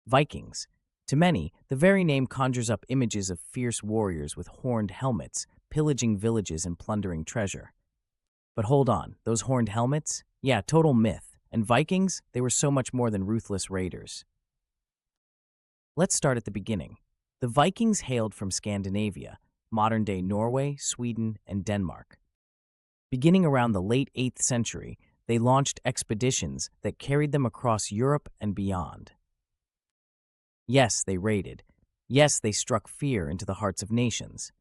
Vikings. To many, the very name conjures up images of fierce warriors with horned helmets, pillaging villages and plundering treasure. But hold on, those horned helmets? Yeah, total myth. And Vikings? They were so much more than ruthless raiders. Let's start at the beginning. The Vikings hailed from Scandinavia, modern-day Norway, Sweden, and Denmark. Beginning around the late 8th century, they launched expeditions that carried them across Europe and beyond. Yes, they raided. Yes, they struck fear into the hearts of nations.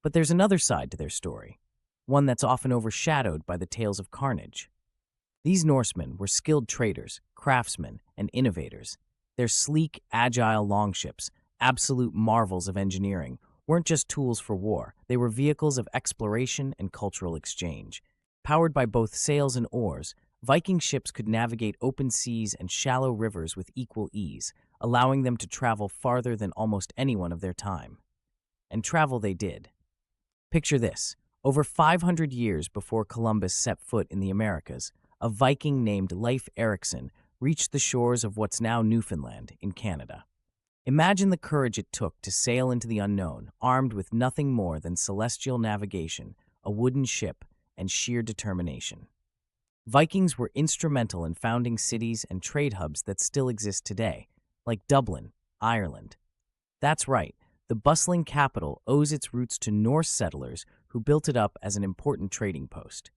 But there's another side to their story, one that's often overshadowed by the tales of carnage. These Norsemen were skilled traders, craftsmen, and innovators. Their sleek, agile longships, absolute marvels of engineering, weren't just tools for war, they were vehicles of exploration and cultural exchange. Powered by both sails and oars, Viking ships could navigate open seas and shallow rivers with equal ease, allowing them to travel farther than almost anyone of their time. And travel they did. Picture this. Over 500 years before Columbus set foot in the Americas, a Viking named Leif Erikson reached the shores of what's now Newfoundland in Canada. Imagine the courage it took to sail into the unknown, armed with nothing more than celestial navigation, a wooden ship, and sheer determination. Vikings were instrumental in founding cities and trade hubs that still exist today, like Dublin, Ireland. That's right, the bustling capital owes its roots to Norse settlers who built it up as an important trading post.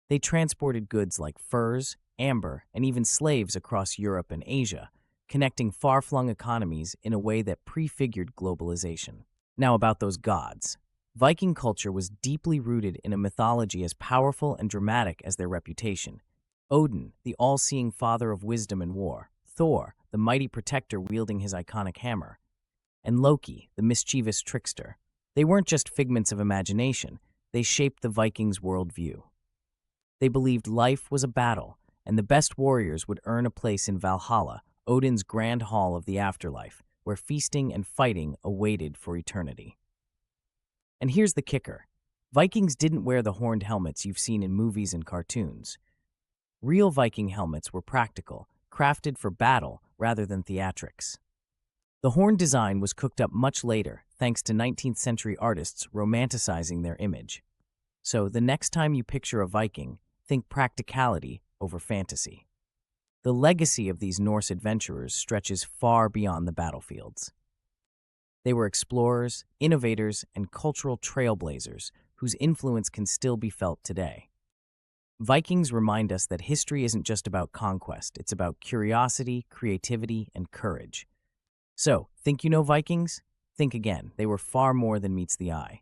They transported goods like furs, amber, and even slaves across Europe and Asia, connecting far-flung economies in a way that prefigured globalization. Now about those gods. Viking culture was deeply rooted in a mythology as powerful and dramatic as their reputation. Odin, the all-seeing father of wisdom and war, Thor, the mighty protector wielding his iconic hammer, and Loki, the mischievous trickster. They weren't just figments of imagination, they shaped the Vikings' worldview. They believed life was a battle, and the best warriors would earn a place in Valhalla, Odin's grand hall of the afterlife, where feasting and fighting awaited for eternity. And here's the kicker. Vikings didn't wear the horned helmets you've seen in movies and cartoons. Real Viking helmets were practical, crafted for battle rather than theatrics. The horn design was cooked up much later, thanks to 19th century artists romanticizing their image. So the next time you picture a Viking, think practicality over fantasy. The legacy of these Norse adventurers stretches far beyond the battlefields. They were explorers, innovators, and cultural trailblazers whose influence can still be felt today. Vikings remind us that history isn't just about conquest, it's about curiosity, creativity, and courage. So, think you know Vikings? Think again, they were far more than meets the eye.